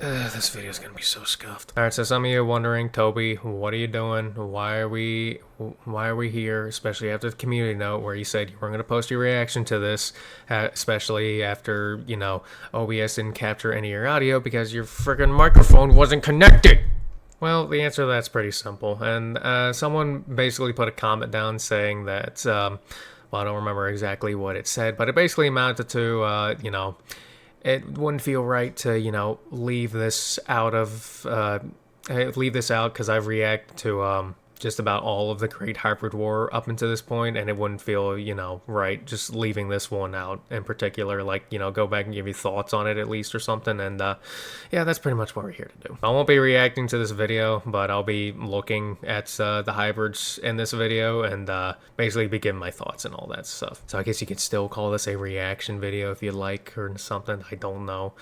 This video is gonna be so scuffed. All right, so some of you are wondering, Toby, what are you doing? Why are we here? Especially after the community note where you said you weren't gonna post your reaction to this, especially after OBS didn't capture any of your audio because your friggin' microphone wasn't connected. Well, the answer to that's pretty simple, and someone basically put a comment down saying that, well, I don't remember exactly what it said, but it basically amounted to, it wouldn't feel right to, leave this out because I've reacted to just about all of the Great Hybrid War up until this point, and it wouldn't feel, right just leaving this one out in particular. Like, go back and give you thoughts on it at least or something. And yeah, that's pretty much what we're here to do. I won't be reacting to this video, but I'll be looking at the hybrids in this video and basically be giving my thoughts and all that stuff. So I guess you could still call this a reaction video if you like or something. I don't know.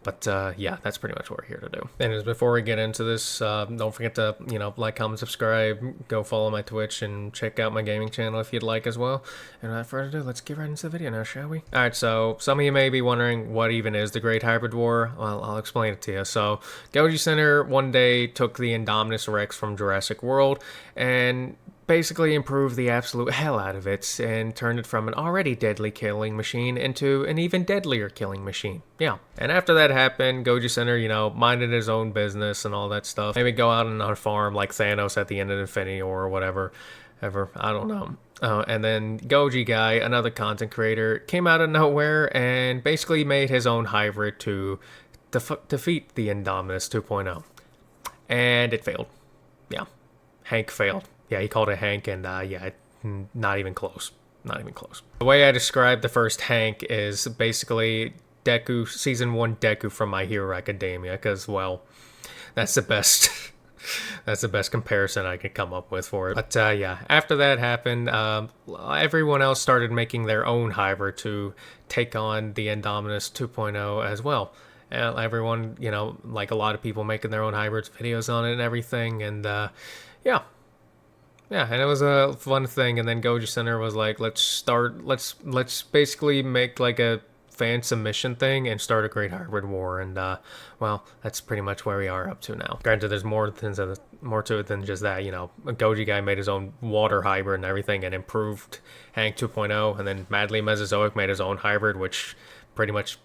But yeah, that's pretty much what we're here to do. Anyways, before we get into this, don't forget to, like, comment, subscribe, go follow my Twitch, and check out my gaming channel if you'd like as well. And without further ado, let's get right into the video now, shall we? Alright, so some of you may be wondering what even is the Great Hybrid War. Well, I'll explain it to you. So, Goji Center one day took the Indominus Rex from Jurassic World and basically improved the absolute hell out of it and turned it from an already deadly killing machine into an even deadlier killing machine. Yeah. And after that happened, Goji Center, minded his own business and all that stuff. Maybe go out on a farm like Thanos at the end of Infinity War or whatever. I don't know. And then Goji Guy, another content creator, came out of nowhere and basically made his own hybrid to defeat the Indominus 2.0. And it failed. Yeah. Hank failed. Yeah, he called it Hank, and yeah, not even close. Not even close. The way I describe the first Hank is basically Deku, Season 1 Deku from My Hero Academia, because, well, that's the best, that's the best comparison I could come up with for it. But, yeah, after that happened, everyone else started making their own hybrid to take on the Indominus 2.0 as well. And everyone, like a lot of people making their own hybrids, videos on it and everything, and, yeah. Yeah, and it was a fun thing, and then Goji Center was like, let's basically make like a fan submission thing and start a Great Hybrid War, and well, that's pretty much where we are up to now. Granted, there's more to it than just that. A Goji Guy made his own water hybrid and everything, and improved Hank 2.0, and then Madly Mesozoic made his own hybrid, which pretty much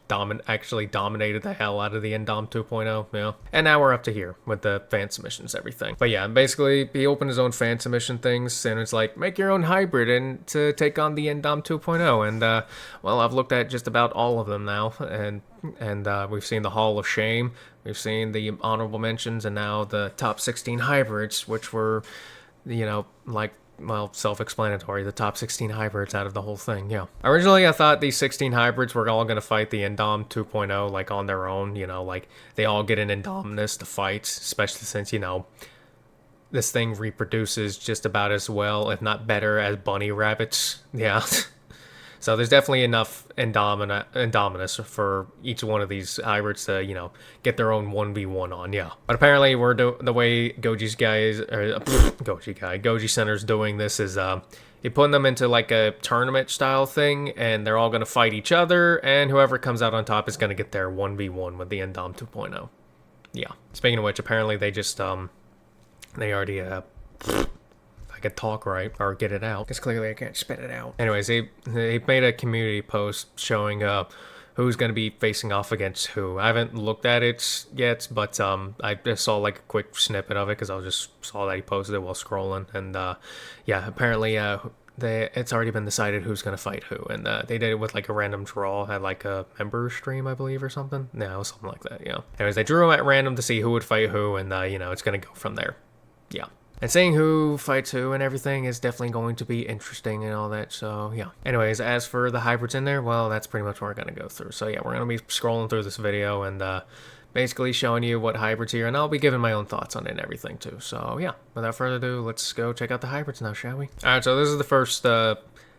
actually dominated the hell out of the Indom 2.0, yeah. And now we're up to here with the fan submissions, everything. But yeah, basically, he opened his own fan submission things, and it's like, make your own hybrid and to take on the Indom 2.0. And, well, I've looked at just about all of them now, and we've seen the Hall of Shame, we've seen the honorable mentions, and now the top 16 hybrids, which were, like, well, self-explanatory, the top 16 hybrids out of the whole thing, yeah. Originally, I thought these 16 hybrids were all going to fight the Indom 2.0, like, on their own, like, they all get an Indominus to fight, especially since, this thing reproduces just about as well, if not better, as bunny rabbits, yeah. So there's definitely enough Indominus for each one of these hybrids to, get their own 1v1 on, yeah. But apparently the way Goji Center's doing this is, you're putting them into like a tournament style thing, and they're all going to fight each other, and whoever comes out on top is going to get their 1v1 with the Indom 2.0. Yeah. Speaking of which, apparently they just, they already, I could talk right or get it out, because clearly I can't spit it out. Anyways, they made a community post showing who's going to be facing off against who. I haven't looked at it yet, but I just saw like a quick snippet of it because I just saw that he posted it while scrolling, and yeah, apparently it's already been decided who's going to fight who, and they did it with like a random draw at like a member stream, I believe, or something. No, something like that, yeah. Anyways, they drew them at random to see who would fight who, and it's going to go from there. Yeah. And seeing who fights who and everything is definitely going to be interesting and all that, so yeah. Anyways, as for the hybrids in there, well, that's pretty much what we're going to go through. So yeah, we're going to be scrolling through this video and basically showing you what hybrids here, and I'll be giving my own thoughts on it and everything too. So yeah, without further ado, let's go check out the hybrids now, shall we? Alright, so this is the first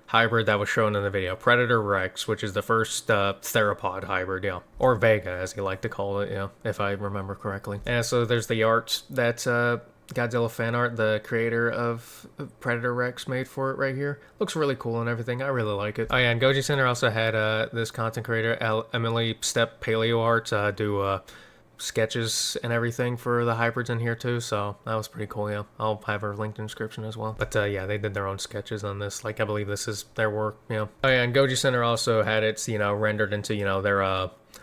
hybrid that was shown in the video, Predator Rex, which is the first theropod hybrid, yeah. Or Vega, as you like to call it, yeah, if I remember correctly. And so there's the art that's Godzilla fan art, the creator of Predator Rex made for it right here. Looks really cool and everything. I really like it. Oh yeah, and Goji Center also had this content creator, Emily Step Paleo Art, do sketches and everything for the hybrids in here too, so that was pretty cool. Yeah, I'll have her linked in the description as well. But yeah, they did their own sketches on this. Like, I believe this is their work. Yeah. Oh yeah, and Goji Center also had its, you know, rendered into, you know, their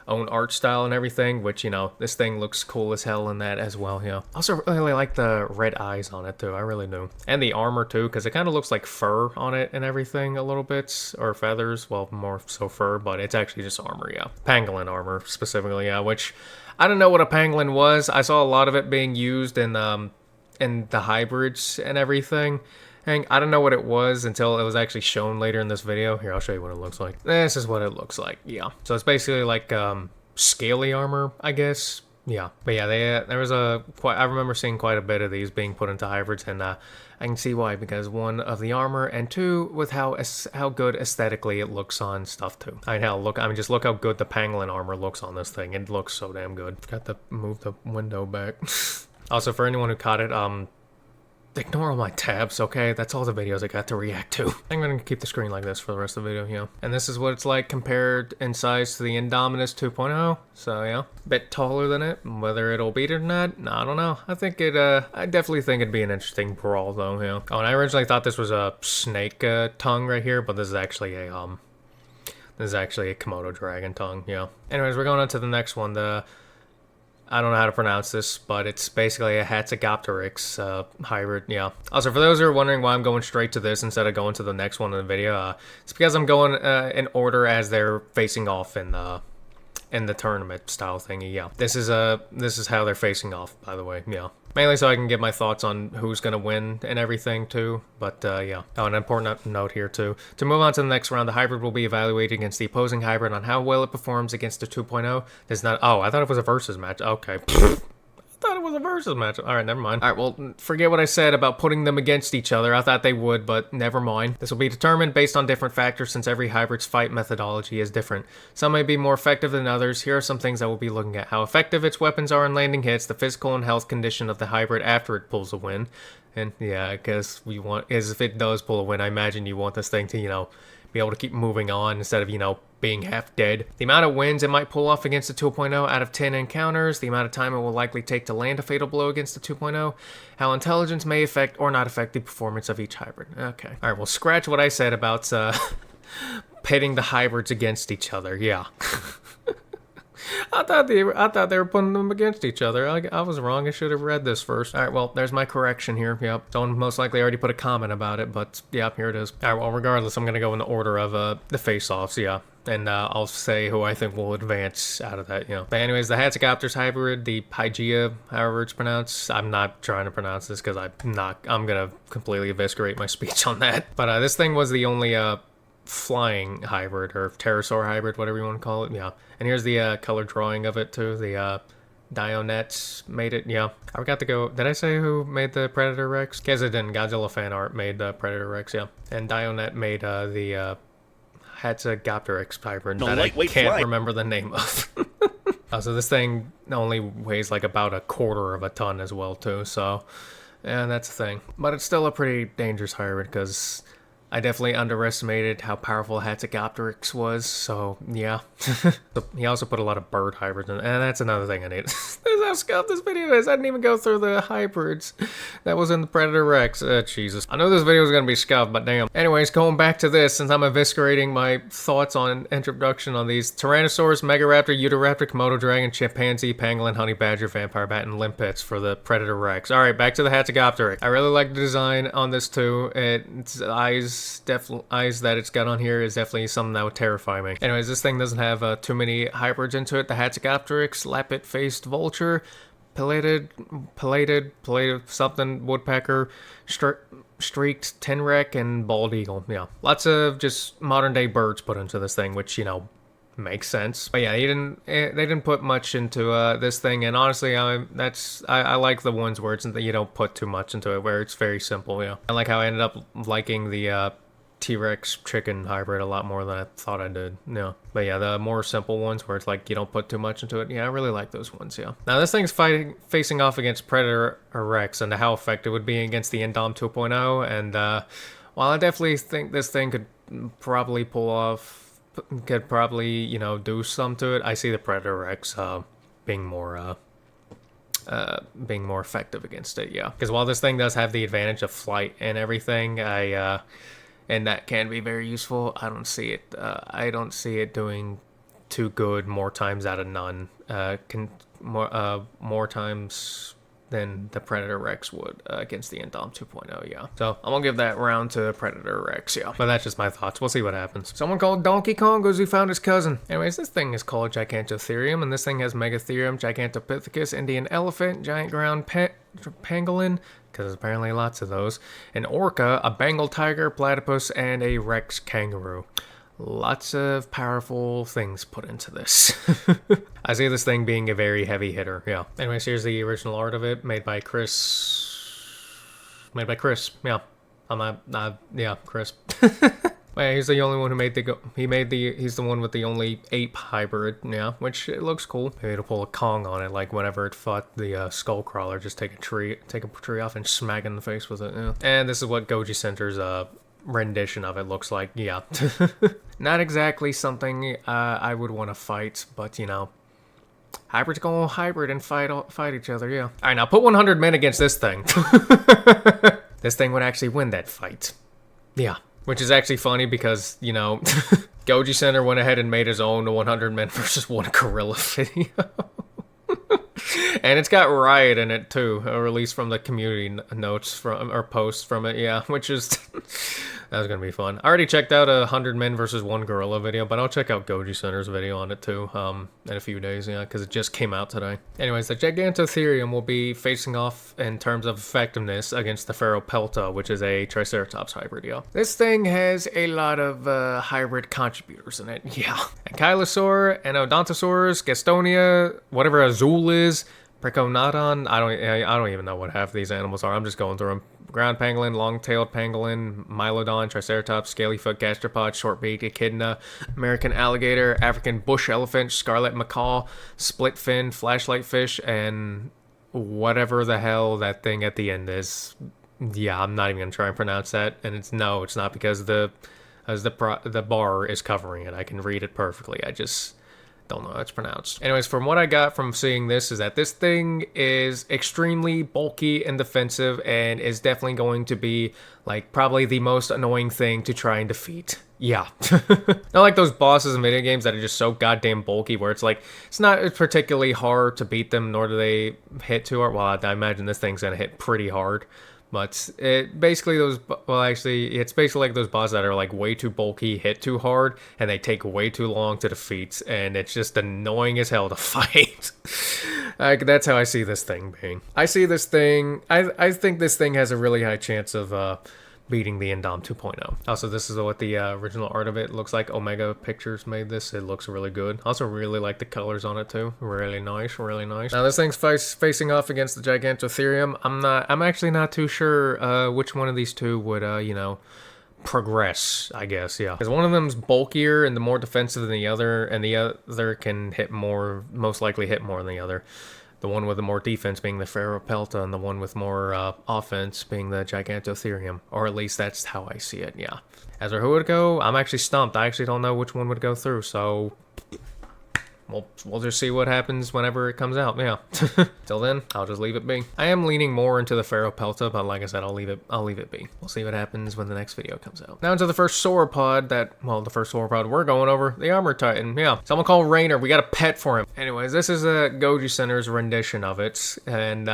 own art style and everything, which, you know, this thing looks cool as hell in that as well. Yeah, also really like the red eyes on it too. I really do. And the armor too, because it kind of looks like fur on it and everything a little bit, or feathers. Well, more so fur, but it's actually just armor. Yeah, pangolin armor specifically. Yeah, which I don't know what a pangolin was. I saw a lot of it being used in the hybrids and everything. And I don't know what it was until it was actually shown later in this video. Here, I'll show you what it looks like. This is what it looks like. Yeah. So it's basically like scaly armor, I guess. Yeah. But yeah, there was I remember seeing quite a bit of these being put into hybrids, and I can see why, because one, of the armor, and two, with how good aesthetically it looks on stuff too. Just look how good the pangolin armor looks on this thing. It looks so damn good. Got to move the window back. Also, for anyone who caught it, ignore all my tabs, okay? That's all the videos I got to react to. I'm gonna keep the screen like this for the rest of the video, yeah. And this is what it's like compared in size to the Indominus 2.0. So yeah, bit taller than it. Whether it'll beat it or not, I don't know. I definitely think it'd be an interesting brawl though, yeah. Oh, and I originally thought this was a snake tongue right here, but this is actually a Komodo dragon tongue, yeah. Anyways, we're going on to the next one. I don't know how to pronounce this, but it's basically a Hatzegopteryx hybrid, yeah. Also, for those who are wondering why I'm going straight to this instead of going to the next one in the video, it's because I'm going in order as they're facing off in the tournament style thingy, yeah. This is how they're facing off, by the way, yeah. Mainly so I can get my thoughts on who's going to win and everything, too. But, yeah. Oh, an important note here, too. To move on to the next round, the hybrid will be evaluated against the opposing hybrid on how well it performs against the 2.0. There's not... Oh, I thought it was a versus match. Okay. I thought it was a versus match. Alright, never mind. Alright, well, forget what I said about putting them against each other. I thought they would, but never mind. This will be determined based on different factors, since every hybrid's fight methodology is different. Some may be more effective than others. Here are some things I will be looking at. How effective its weapons are in landing hits, the physical and health condition of the hybrid after it pulls a win. And yeah, I guess if it does pull a win, I imagine you want this thing to, you know, be able to keep moving on instead of, you know, being half dead. The amount of wins it might pull off against the 2.0 out of 10 encounters, the amount of time it will likely take to land a fatal blow against the 2.0, how intelligence may affect or not affect the performance of each hybrid. Okay. Alright, well, scratch what I said about pitting the hybrids against each other. Yeah. I thought they were putting them against each other. I was wrong. I should have read this first. All right, well, there's my correction here. Yep. Someone most likely already put a comment about it, but yeah, here it is. All right, well, regardless, I'm going to go in the order of the face-offs, yeah. And I'll say who I think will advance out of that, you know. But anyways, the Hatzegopteryx hybrid, the Hygieia, however it's pronounced. I'm not trying to pronounce this because I'm going to completely eviscerate my speech on that. But this thing was the only flying hybrid, or pterosaur hybrid, whatever you want to call it, yeah. And here's the color drawing of it too. The Dionets made it, yeah. I forgot to go, did I say who made the Predator Rex? Because it didn't. Godzilla fan art made the Predator Rex, yeah. And Dionet made the Hatzegopteryx hybrid that I can't remember the name of. So this thing only weighs like about a quarter of a ton as well too, so yeah, that's the thing. But it's still a pretty dangerous hybrid because I definitely underestimated how powerful Hatzegopteryx was, so yeah. He also put a lot of bird hybrids in, and that's another thing I need. This is how scuffed this video is. I didn't even go through the hybrids that was in the Predator Rex. Jesus. I know this video is going to be scuffed, but damn. Anyways, going back to this, since I'm eviscerating my thoughts on introduction on these. Tyrannosaurus, Megaraptor, Utahraptor, Komodo dragon, chimpanzee, pangolin, honey badger, vampire bat, and limpets for the Predator Rex. Alright, back to the Hatzegopteryx. I really like the design on this too. Its eyes that it's got on here is definitely something that would terrify me. Anyways, this thing doesn't have too many hybrids into it. The Hatzegopteryx, lappet-faced vulture, pileated something, woodpecker, streaked tenrec, and bald eagle. Yeah, lots of just modern day birds put into this thing, which, you know, makes sense. But yeah, they didn't put much into this thing, and honestly, I like the ones where you don't put too much into it, where it's very simple. Yeah, I like how I ended up liking the T-Rex chicken hybrid a lot more than I thought I did. Yeah, but yeah, the more simple ones where it's like you don't put too much into it. Yeah, I really like those ones. Yeah. Now this thing's facing off against Predator Rex, and how effective it would be against the Indom 2.0. And while I definitely think this thing could probably you know, do some to it, I see the Predator Rex being more being more effective against it, yeah. Because while this thing does have the advantage of flight and everything, and that can be very useful, I don't see it doing too good more times out of none. More times than the Predator Rex would against the Indom 2.0, yeah. So I'm gonna give that round to Predator Rex, yeah. But that's just my thoughts. We'll see what happens. Someone called Donkey Kong goes, he found his cousin. Anyways, this thing is called Gigantotherium, and this thing has Megatherium, Gigantopithecus, Indian Elephant, Giant Ground Pangolin, because there's apparently lots of those, an Orca, a Bengal Tiger, Platypus, and a Rex Kangaroo. Lots of powerful things put into this. I see this thing being a very heavy hitter, yeah. Anyways, here's the original art of it, made by Chris, yeah. Yeah, Chris. Well, he's the only one who made he's the one with the only ape hybrid, yeah, which it looks cool. Maybe to pull a Kong on it, like whenever it fought the Skullcrawler, just take a tree off and smack it in the face with it, yeah. And this is what Goji Center's rendition of it looks like, yeah. Not exactly something I would want to fight, but you know, hybrids go hybrid and fight each other, yeah. Alright, now put 100 men against this thing. This thing would actually win that fight. Yeah. Which is actually funny because, you know, Goji Center went ahead and made his own 100 men versus 1 gorilla video. And it's got Riot in it too, a release from the community notes or posts from it, yeah, which is that was gonna be fun. I already checked out a 100 men versus 1 gorilla video, but I'll check out Goji Center's video on it too in a few days, yeah, because it just came out today. Anyways, the Gigantotherium will be facing off in terms of effectiveness against the Ferropelta, which is a Triceratops hybrid, yeah. This thing has a lot of hybrid contributors in it, yeah. Ankylosaur, Anodontosaurus, Gastonia, whatever Azul is, Preconodon, I don't even know what half of these animals are. I'm just going through them. Ground pangolin, long-tailed pangolin, Mylodon, Triceratops, scalyfoot, gastropod, shortbeak, echidna, American alligator, African bush elephant, scarlet macaw, split fin, flashlight fish, and whatever the hell that thing at the end is. Yeah, I'm not even gonna try and pronounce that. And it's not because the bar is covering it. I can read it perfectly. I just don't know how it's pronounced. Anyways, from what I got from seeing this is that this thing is extremely bulky and defensive and is definitely going to be like probably the most annoying thing to try and defeat. Yeah. Not like those bosses in video games that are just so goddamn bulky where it's like, it's not particularly hard to beat them, nor do they hit too hard. Well, I imagine this thing's gonna hit pretty hard. But it's basically like those bosses that are like way too bulky, hit too hard, and they take way too long to defeat, and it's just annoying as hell to fight. That's how I see this thing being. I think this thing has a really high chance of beating the Indom 2.0. Also, this is what the original art of it looks like. Omega Pictures made this. It looks really good. Also really like the colors on it too. Really nice, really nice. Now this thing's facing off against the Gigantotherium. I'm actually not too sure which one of these two would, you know, progress, I guess, yeah. Because one of them's bulkier and the more defensive than the other, and the other can most likely hit more than the other. The one with the more defense being the Ferropelta, and the one with more offense being the Gigantotherium. Or at least that's how I see it, yeah. As for who would go, I'm actually stumped. I actually don't know which one would go through, so we'll just see what happens whenever it comes out, yeah. Till then, I'll just leave it be. I am leaning more into the Ferropelta, but like I said, I'll leave it be. We'll see what happens when the next video comes out. Now into the first sauropod the first sauropod we're going over, the Armortitan, yeah. Someone called Rainer, we got a pet for him. Anyways, this is a Goji Center's rendition of it, and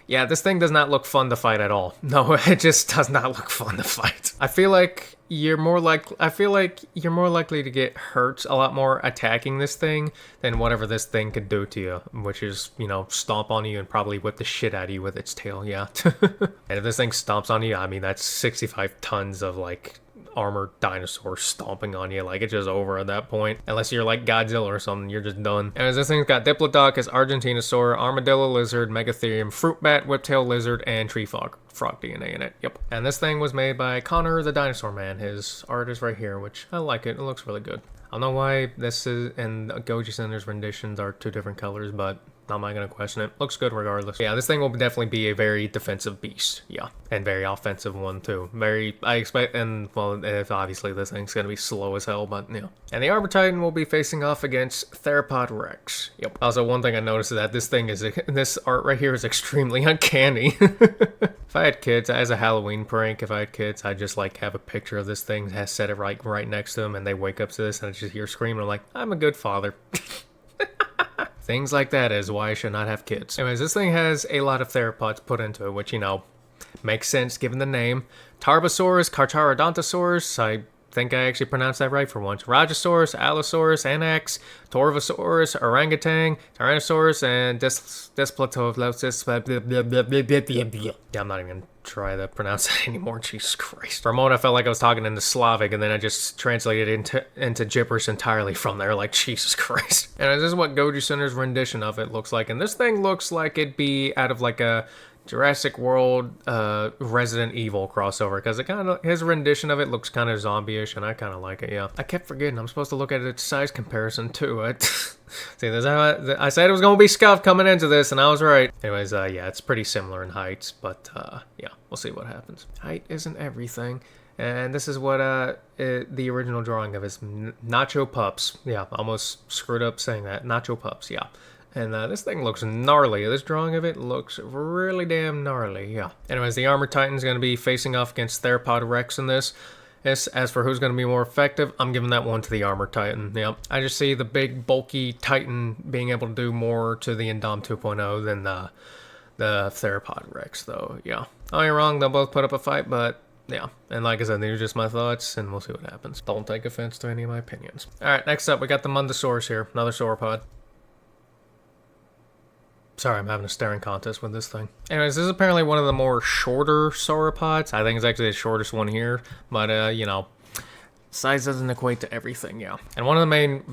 yeah, this thing does not look fun to fight at all. No, it just does not look fun to fight. I feel like you're more likely to get hurt a lot more attacking this thing than whatever this thing could do to you, which is, you know, stomp on you and probably whip the shit out of you with its tail, yeah. And if this thing stomps on you, I mean, that's 65 tons of, like, armored dinosaur stomping on you. Like, it's just over at that point. Unless you're like Godzilla or something, you're just done. And this thing's got Diplodocus, Argentinosaur, Armadillo Lizard, Megatherium, Fruit Bat, Whiptail Lizard, and Tree Frog DNA in it. Yep. And this thing was made by Connor the Dinosaur Man. His art is right here, which I like it. It looks really good. I don't know why this is and Goji Center's renditions are 2 different colors, but Not am I gonna question it. Looks good regardless. Yeah, this thing will definitely be a very defensive beast. Yeah, and very offensive one too. I expect, and well, if obviously this thing's gonna be slow as hell, but yeah. And the Armatis will be facing off against Theropod Rex. Yep. Also, one thing I noticed is that this art right here is extremely uncanny. If I had kids, as a Halloween prank, if I had kids, I'd just like have a picture of this thing, set it right next to them, and they wake up to this, and I just hear screaming. I'm like, I'm a good father. Things like that is why I should not have kids. Anyways, this thing has a lot of theropods put into it, which, you know, makes sense given the name. Tarbosaurus, Carcharodontosaurus, I think I actually pronounced that right for once. Rajasaurus, Allosaurus, Anax, Torvosaurus, Orangutan, Tyrannosaurus, and Desplatoplosis. Yeah, I'm not even gonna try to pronounce that anymore. Jesus Christ. For a moment, I felt like I was talking into Slavic, and then I just translated into gibberish entirely from there. Like, Jesus Christ. And this is what Goji Center's rendition of it looks like. And this thing looks like it'd be out of like a Jurassic World, Resident Evil crossover, because his rendition of it looks kind of zombie-ish, and I kind of like it, yeah. I kept forgetting, I'm supposed to look at its size comparison, too. See, I said it was going to be scuffed coming into this, and I was right. Anyways, yeah, it's pretty similar in heights, but, yeah, we'll see what happens. Height isn't everything, and this is what, the original drawing of his Nacho Pups. Yeah, almost screwed up saying that. Nacho Pups, yeah. And this thing looks gnarly. This drawing of it looks really damn gnarly, yeah. Anyways, the Armor Titan's going to be facing off against Theropod Rex in this. As for who's going to be more effective, I'm giving that one to the Armor Titan, yeah. I just see the big, bulky Titan being able to do more to the Indom 2.0 than the Theropod Rex, though, yeah. Oh, you're wrong, they'll both put up a fight, but yeah. And like I said, these are just my thoughts, and we'll see what happens. Don't take offense to any of my opinions. Alright, next up, we got the Mundussaurus here, another sauropod. Sorry, I'm having a staring contest with this thing. Anyways, this is apparently one of the more shorter sauropods. I think it's actually the shortest one here. But, you know, size doesn't equate to everything, yeah. And one of the main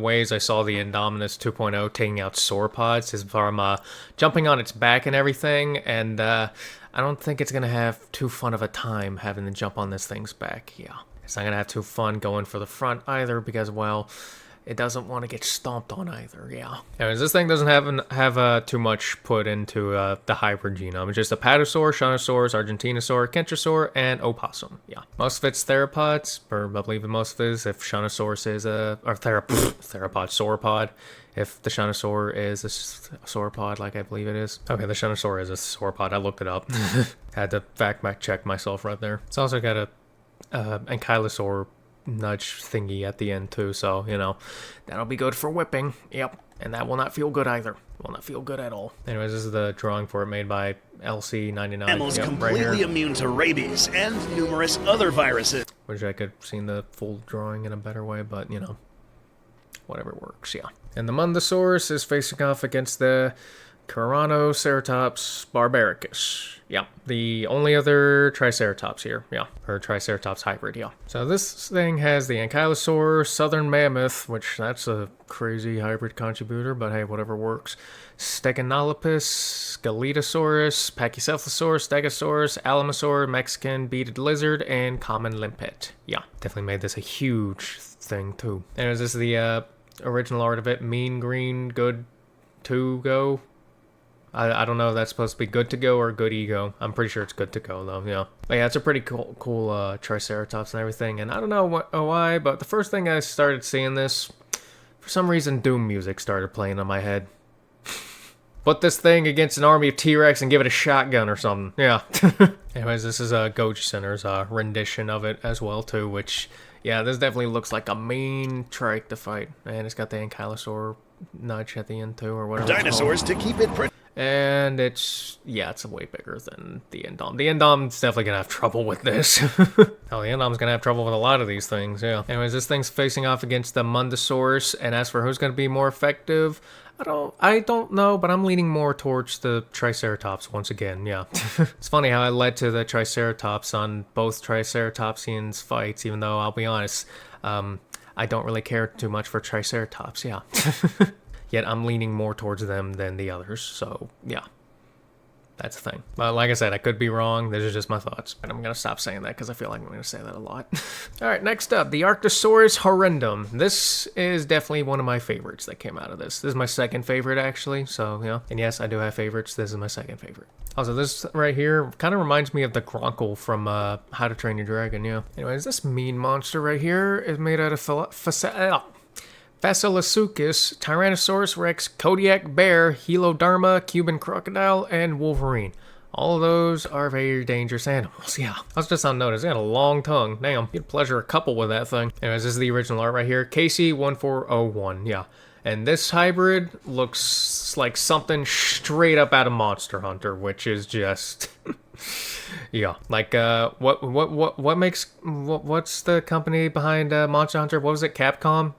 ways I saw the Indominus 2.0 taking out sauropods is from jumping on its back and everything. And I don't think it's going to have too fun of a time having to jump on this thing's back, yeah. It's not going to have too fun going for the front either because, well, it doesn't want to get stomped on either, yeah. Anyways, this thing doesn't have too much put into the hybrid genome. It's just a Patasaur, Shanosaurus, Argentinosaur, Kentrosaur, and Opossum, yeah. Most of its theropods, or I believe most of it is, if Shanosaurus is Theropod sauropod, if the Shanosaur is a sauropod, like I believe it is. Okay, the Shanosaur is a sauropod, I looked it up. Had to fact check myself right there. It's also got a Ankylosaur nudge thingy at the end too, so you know that'll be good for whipping. Yep, and that will not feel good either. Will not feel good at all. Anyways, this is the drawing for it made by LC99. Animals completely immune to rabies and numerous other viruses. Wish I could have seen the full drawing in a better way, but you know, whatever works, yeah. And the Mundussaurus is facing off against the Keraunoceratops barbaricus. Yeah, the only other Triceratops here, yeah, or Triceratops hybrid, yeah. So this thing has the Ankylosaur, Southern Mammoth, which that's a crazy hybrid contributor, but hey, whatever works. Steganolopus, Galetosaurus, Pachycephalosaurus, Stegosaurus, Alamosaur, Mexican beaded lizard, and common limpet. Yeah, definitely made this a huge thing too. And this is the original art of it, mean green, good to go. I don't know if that's supposed to be good to go or good ego. I'm pretty sure it's good to go, though, yeah. But yeah, it's a pretty cool Triceratops and everything. And I don't know why, but the first thing I started seeing this, for some reason, Doom music started playing on my head. Put this thing against an army of T-Rex and give it a shotgun or something. Yeah. Anyways, this is Goji Center's rendition of it as well, too, which, yeah, this definitely looks like a mean trike to fight. And it's got the Ankylosaur nudge at the end, too, or whatever. Dinosaurs to keep it pretty. And it's way bigger than the Indom. The Indom's definitely gonna have trouble with this. Hell, the Indom's gonna have trouble with a lot of these things, yeah. Anyways, this thing's facing off against the Mundussaurus, and as for who's gonna be more effective, I don't know, but I'm leaning more towards the Triceratops once again, yeah. It's funny how I led to the Triceratops on both Triceratopsians fights, even though, I'll be honest, I don't really care too much for Triceratops, yeah. Yet I'm leaning more towards them than the others, so yeah. That's the thing. But like I said, I could be wrong. These are just my thoughts. And I'm going to stop saying that because I feel like I'm going to say that a lot. All right, next up, the Arctosaurus Horridum. This is definitely one of my favorites that came out of this. This is my second favorite, actually. So, yeah. And yes, I do have favorites. This is my second favorite. Also, this right here kind of reminds me of the Gronkle from How to Train Your Dragon, yeah. Anyways, this mean monster right here is made out of Phaseolasuchus, Tyrannosaurus Rex, Kodiak Bear, Heloderma, Cuban Crocodile, and Wolverine. All of those are very dangerous animals, yeah. That's just on notice. They got a long tongue. Damn, you'd pleasure a couple with that thing. Anyways, this is the original art right here. KC1401, yeah. And this hybrid looks like something straight up out of Monster Hunter, which is just... yeah, like what's the company behind Monster Hunter? What was it, Capcom?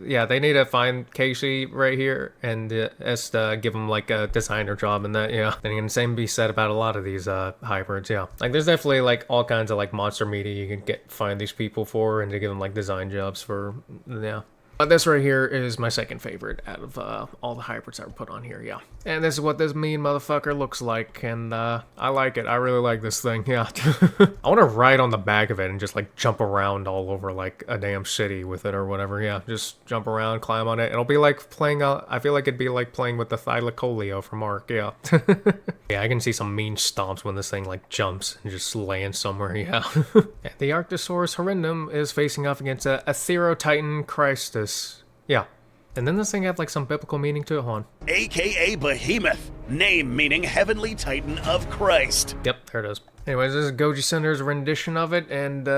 Yeah, they need to find Casey right here and give him like a designer job and that. Yeah, and the same be said about a lot of these hybrids. Yeah, like there's definitely like all kinds of like monster media you can find these people for and to give them like design jobs for. Yeah. This right here is my second favorite out of all the hybrids that were put on here, yeah. And this is what this mean motherfucker looks like, and I like it. I really like this thing, yeah. I want to ride on the back of it and just like jump around all over like a damn city with it or whatever, yeah. Just jump around, climb on it. It'll be like playing, I feel like it'd be like playing with the Thylacoleo from Ark, yeah. Yeah, I can see some mean stomps when this thing like jumps and just lands somewhere, yeah. The Arctosaurus Horridum is facing off against a Atherotitan Cristus. Yeah. And then this thing had like some biblical meaning to it, hon. AKA Behemoth, name meaning Heavenly Titan of Christ. Yep, there it is. Anyways, this is Goji Center's rendition of it, and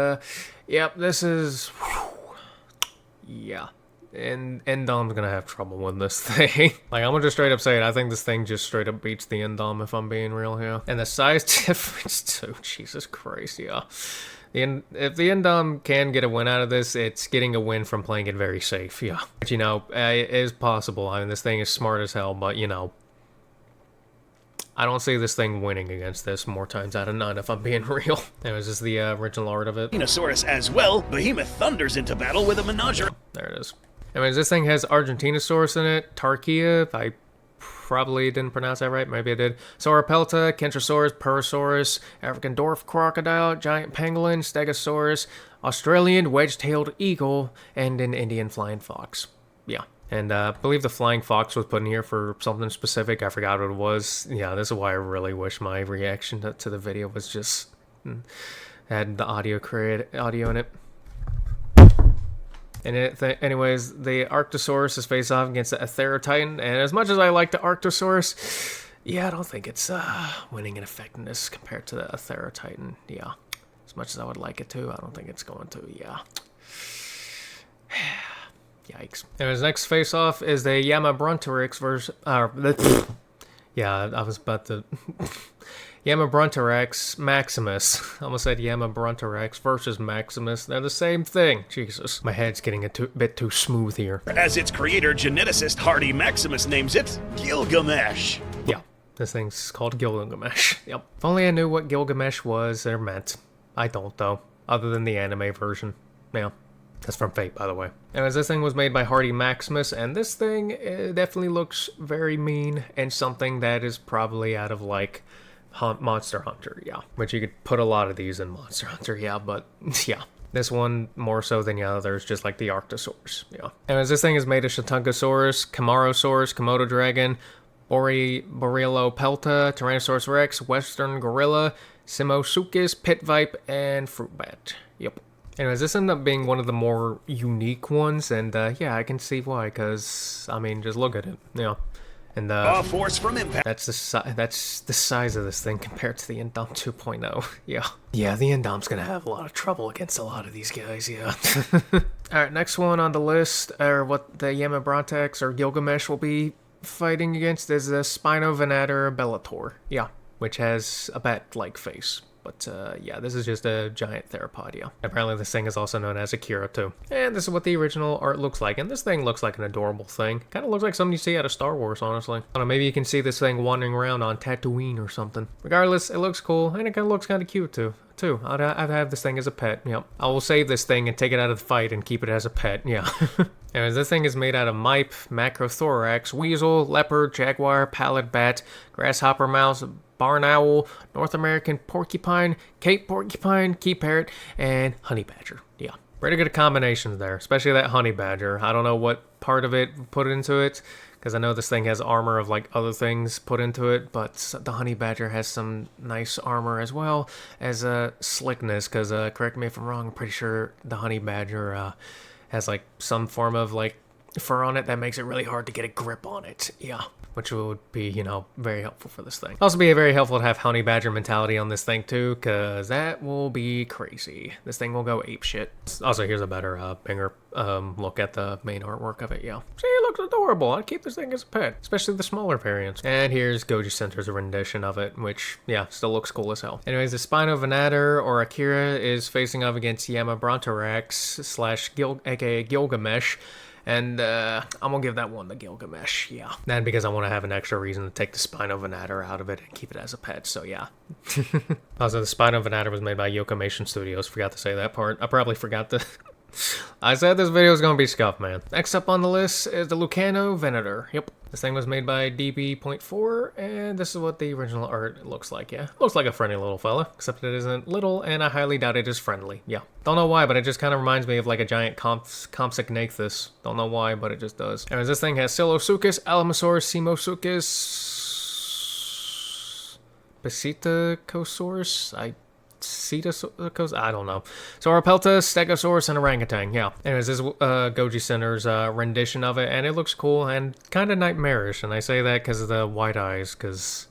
yep, this is... Whew, yeah. And Endom's gonna have trouble with this thing. Like, I'm gonna just straight up say it. I think this thing just straight up beats the Endom, if I'm being real here. And the size difference, too. Jesus Christ, yeah. If the Endom can get a win out of this, it's getting a win from playing it very safe, yeah. But, you know, it is possible. I mean, this thing is smart as hell, but, you know, I don't see this thing winning against this more times out of none, if I'm being real. Anyways, this is the original art of it. Spinosaurus as well. Behemoth thunders into battle with a menagerie. There it is. Anyways, this thing has Argentinosaurus in it, Tarkia, I probably didn't pronounce that right, maybe I did. Ferropelta, Kentrosaurus, Perrosaurus, African dwarf crocodile, giant pangolin, Stegosaurus, Australian wedge-tailed eagle, and an Indian flying fox. Yeah. And I believe the flying fox was put in here for something specific. I forgot what it was. Yeah, this is why I really wish my reaction to the video was just had the audio in it. And anyways, the Arctosaurus is face off against the Atherotitan, and as much as I like the Arctosaurus, yeah, I don't think it's winning in effectiveness compared to the Atherotitan. Yeah, as much as I would like it to, I don't think it's going to. Yeah. Yikes. Anyways, next face off is the Yamabrontorax versus. Yeah, I was about to. Yamabrontorax Maximus. I almost said Yamabrontorax versus Maximus. They're the same thing. Jesus. My head's getting a bit too smooth here. As its creator, geneticist Hardy Maximus names it, Gilgamesh. Yeah, this thing's called Gilgamesh. Yep. If only I knew what Gilgamesh was or meant. I don't, though. Other than the anime version. Yeah. That's from Fate, by the way. Anyways, this thing was made by Hardy Maximus, and this thing definitely looks very mean and something that is probably out of, like, Monster Hunter, yeah. Which you could put a lot of these in Monster Hunter, yeah, but, yeah. This one more so than the others, just like the Arctosaurus, yeah. Anyways, this thing is made of Shatungosaurus, Camarosaurus, Komodo Dragon, Borealopelta, Tyrannosaurus Rex, Western Gorilla, Simosuchus, Pit Vipe, and Fruit Bat. Yep. Anyways, this ended up being one of the more unique ones, and yeah, I can see why, because, I mean, just look at it, yeah. And force from impact. That's the size of this thing compared to the Endom 2.0. Yeah. Yeah, the Endom's gonna have a lot of trouble against a lot of these guys, yeah. Alright, next one on the list, or what the Yamabrontorax or Gilgamesh will be fighting against is the Spinovenator Bellator. Yeah, which has a bat-like face. But, yeah, this is just a giant theropod, yeah. Apparently this thing is also known as Akira, too. And this is what the original art looks like. And this thing looks like an adorable thing. Kind of looks like something you see out of Star Wars, honestly. I don't know, maybe you can see this thing wandering around on Tatooine or something. Regardless, it looks cool, and it kind of looks kind of cute, too. I'd have this thing as a pet, yep. I will save this thing and take it out of the fight and keep it as a pet, yeah. Anyways, this thing is made out of mipe, macrothorax, weasel, leopard, jaguar, pallid bat, grasshopper mouse, barn owl, North American porcupine, Cape porcupine, key parrot, and honey badger. Yeah, pretty good combinations there, especially that honey badger. I don't know what part of it put into it, because I know this thing has armor of like other things put into it, but the honey badger has some nice armor as well as slickness, because correct me if I'm wrong, I'm pretty sure the honey badger has like some form of like fur on it that makes it really hard to get a grip on it. Yeah, which would be, you know, very helpful for this thing. Also be very helpful to have honey badger mentality on this thing too, because that will be crazy. This thing will go ape shit. Also, here's a better, bigger look at the main artwork of it. Yeah, see, it looks adorable. I'd keep this thing as a pet, especially the smaller variants. And here's Goji Center's rendition of it, which, yeah, still looks cool as hell. Anyways, the Spinovenator or Akira is facing off against Yamabrontorax / aka Gilgamesh. And I'm gonna give that one the Gilgamesh, yeah. And because I want to have an extra reason to take the Spinovenator out of it and keep it as a pet, so yeah. Also, the Spinovenator was made by Yokomation Studios, forgot to say that part. I probably forgot to... I said this video is gonna be scuffed, man. Next up on the list is the Lucanovenator. Yep. This thing was made by DB.4, and this is what the original art looks like, yeah. Looks like a friendly little fella, except it isn't little, and I highly doubt it is friendly, yeah. Don't know why, but it just kind of reminds me of like a giant Compsognathus. Don't know why, but it just does. Anyways, this thing has Silosuchus, Alamosaurus, Simosuchus, Besitacosaurus, I don't know. Ferropelta, Stegosaurus, and orangutan. Yeah. Anyways, this is Goji Center's rendition of it, and it looks cool and kind of nightmarish. And I say that because of the white eyes, because,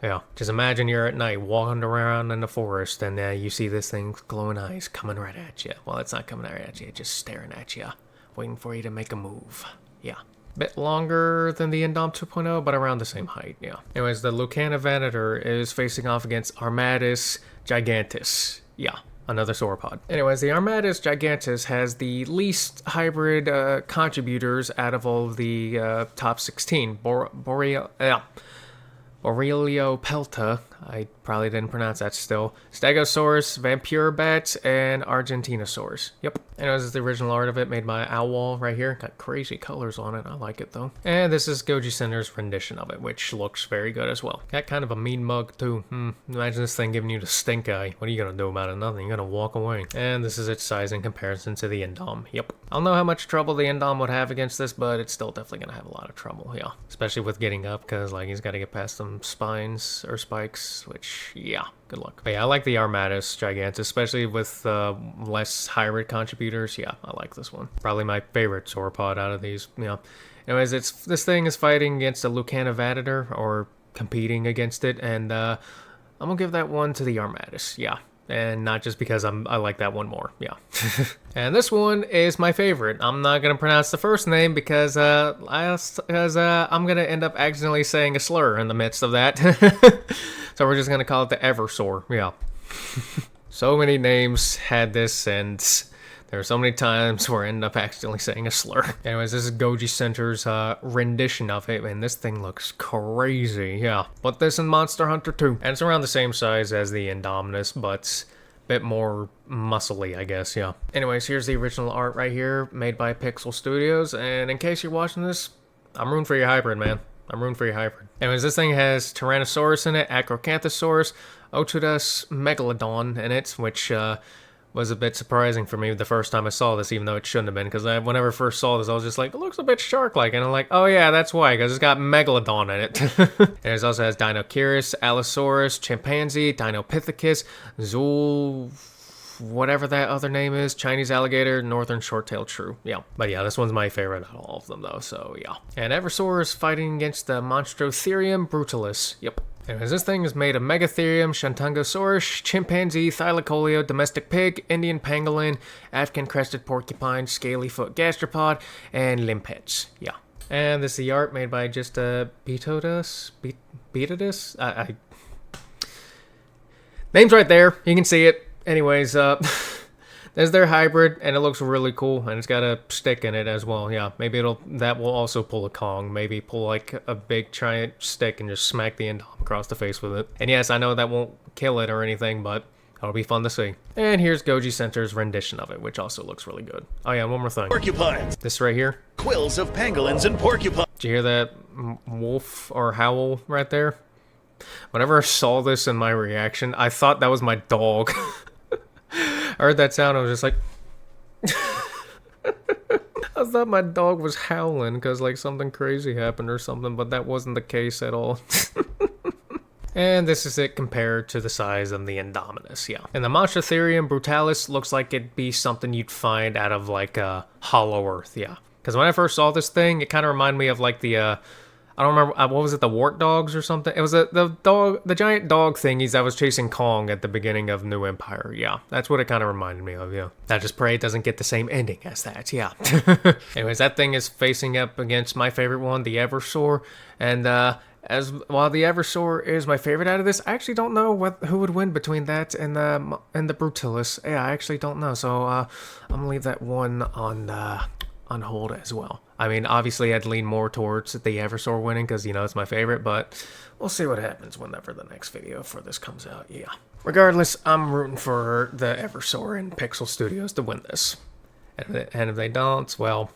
yeah. Just imagine you're at night walking around in the forest, and you see this thing's glowing eyes coming right at you. Well, it's not coming right at you, it's just staring at you, waiting for you to make a move. Yeah. Bit longer than the Indom 2.0, but around the same height, yeah. Anyways, the Lucanovenator is facing off against Armatis Gigantas. Yeah, another sauropod. Anyways, the Armatis Gigantas has the least hybrid contributors out of all of the top 16. Borreliopelta, I probably didn't pronounce that still, Stegosaurus, Vampiribat, and Argentinosaurus. Yep. Anyways, this is the original art of it, made by Owlwall right here. Got crazy colors on it, I like it though. And this is Goji Center's rendition of it, which looks very good as well. Got kind of a mean mug too. Imagine this thing giving you the stink eye. What are you gonna do about it? Nothing, you're gonna walk away. And this is its size in comparison to the Indom. Yep. I don't know how much trouble the Indom would have against this, but it's still definitely gonna have a lot of trouble, yeah. Especially with getting up, because like he's gotta get past some spines or spikes, which, yeah, good luck. But yeah, I like the Armatis Gigantus, especially with less hybrid contributors. Yeah, I like this one. Probably my favorite sauropod out of these, yeah. Anyways, this thing is fighting against a Lucanovenator, or competing against it, and I'm gonna give that one to the Armatis, yeah. And not just because I like that one more, yeah. And this one is my favorite. I'm not gonna pronounce the first name because I'm gonna end up accidentally saying a slur in the midst of that. So we're just gonna call it the Eversor, yeah. So many names had this, and there are so many times where I end up accidentally saying a slur. Anyways, this is Goji Center's rendition of it, and this thing looks crazy, yeah. Put this in Monster Hunter 2. And it's around the same size as the Indominus, but a bit more muscly, I guess, yeah. Anyways, here's the original art right here, made by Pixel Studios, and in case you're watching this, I'm rooting for your hybrid, man. I'm rooting for your hybrid. Anyways, this thing has Tyrannosaurus in it, Acrocanthosaurus, Otodus Megalodon in it, which, was a bit surprising for me the first time I saw this, even though it shouldn't have been, because whenever I first saw this, I was just like, it looks a bit shark-like, and I'm like, oh yeah, that's why, because it's got Megalodon in it. And it also has Dinocurus, Allosaurus, Chimpanzee, Dinopithecus, Zul, whatever that other name is, Chinese alligator, northern short-tailed shrew, yeah. But yeah, this one's my favorite out of all of them, though, so yeah. And Eversor is fighting against the Monstrotherium brutalis, yep. Anyways, this thing is made of Megatherium, Shantungosaurus, Chimpanzee, Thylacoleo, Domestic Pig, Indian Pangolin, African Crested Porcupine, Scaly Foot Gastropod, and Limpets. Yeah. And this is the art made by just Betodus? Name's right there. You can see it. Anyways, there's their hybrid, and it looks really cool, and it's got a stick in it as well, yeah. Maybe that will also pull a Kong. Maybe pull like a big giant stick and just smack the Indom across the face with it. And yes, I know that won't kill it or anything, but it'll be fun to see. And here's Goji Center's rendition of it, which also looks really good. Oh yeah, one more thing. Porcupines. This right here. Quills of pangolins and porcupines. Did you hear that wolf or howl right there? Whenever I saw this in my reaction, I thought that was my dog. I heard that sound, I was just like... I thought my dog was howling because like something crazy happened or something, but that wasn't the case at all. And this is it compared to the size of the Indominus, yeah. And the Monstrotherium brutalis looks like it'd be something you'd find out of like Hollow Earth, yeah. Because when I first saw this thing, it kind of reminded me of like the, I don't remember, what was it, the wart dogs or something? It was the giant dog thingies that was chasing Kong at the beginning of New Empire, yeah. That's what it kind of reminded me of, yeah. I just pray it doesn't get the same ending as that, yeah. Anyways, that thing is facing up against my favorite one, the Eversor, and while the Eversor is my favorite out of this, I actually don't know who would win between that and the Brutalis. Yeah, I actually don't know, so I'm gonna leave that one on hold as well. I mean, obviously I'd lean more towards the Eversor winning because, you know, it's my favorite, but we'll see what happens whenever the next video for this comes out, yeah. Regardless, I'm rooting for the Eversor and Pixel Studios to win this. And if they don't, well,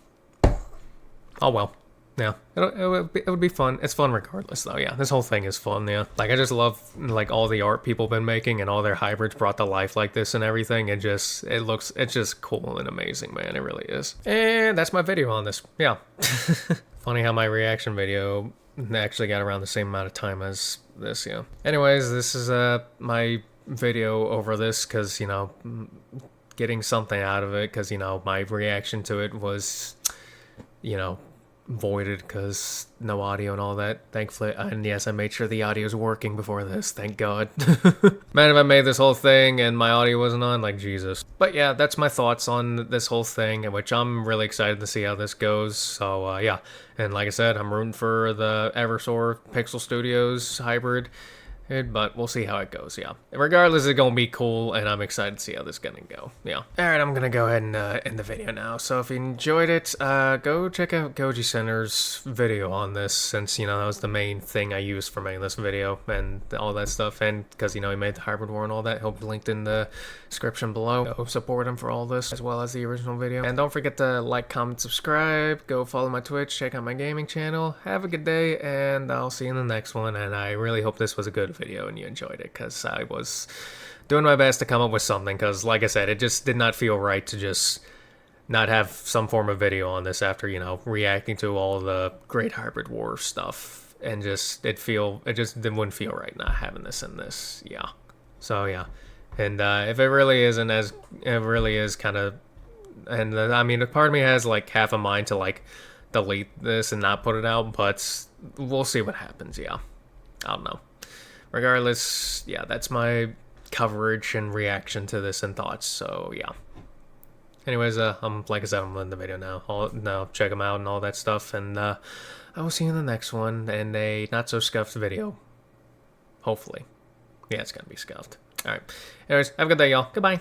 oh well. Yeah, it would be fun. It's fun regardless, though. Yeah, this whole thing is fun. Yeah, like I just love like all the art people been making and all their hybrids brought to life like this and everything. It's just cool and amazing, man. It really is. And that's my video on this. Yeah, funny how my reaction video actually got around the same amount of time as this. Yeah. Anyways, this is my video over this because, you know, getting something out of it because, you know, my reaction to it was, you know, voided because no audio and all that, thankfully. And yes, I made sure the audio is working before this, thank God. Man, if I made this whole thing and my audio wasn't on, like, Jesus. But yeah, that's my thoughts on this whole thing, which I'm really excited to see how this goes. So yeah, and like I said, I'm rooting for the Eversor Pixel Studios hybrid, but we'll see how it goes, yeah. Regardless, it's gonna be cool, and I'm excited to see how this is gonna go, yeah. Alright, I'm gonna go ahead and end the video now. So if you enjoyed it, go check out Goji Center's video on this, since, you know, that was the main thing I used for making this video, and all that stuff, and because, you know, he made the hybrid war and all that, he'll be linked in the description below. Go support him for all this, as well as the original video. And don't forget to like, comment, subscribe, go follow my Twitch, check out my gaming channel. Have a good day, and I'll see you in the next one, and I really hope this was a good video and you enjoyed it, because I was doing my best to come up with something, because like I said, it just did not feel right to just not have some form of video on this after, you know, reacting to all the Great Hybrid War stuff, and just it wouldn't feel right not having this in this, yeah. So yeah, and if it really isn't as, it really is kind of, and I mean, a part of me has like half a mind to like delete this and not put it out, but we'll see what happens, yeah. I don't know. Regardless, yeah, that's my coverage and reaction to this and thoughts, so yeah. Anyways, like I said, I'm in the video now. Check them out and all that stuff, and I will see you in the next one, and a not-so-scuffed video. Hopefully. Yeah, it's gonna be scuffed. Alright. Anyways, have a good day, y'all. Goodbye.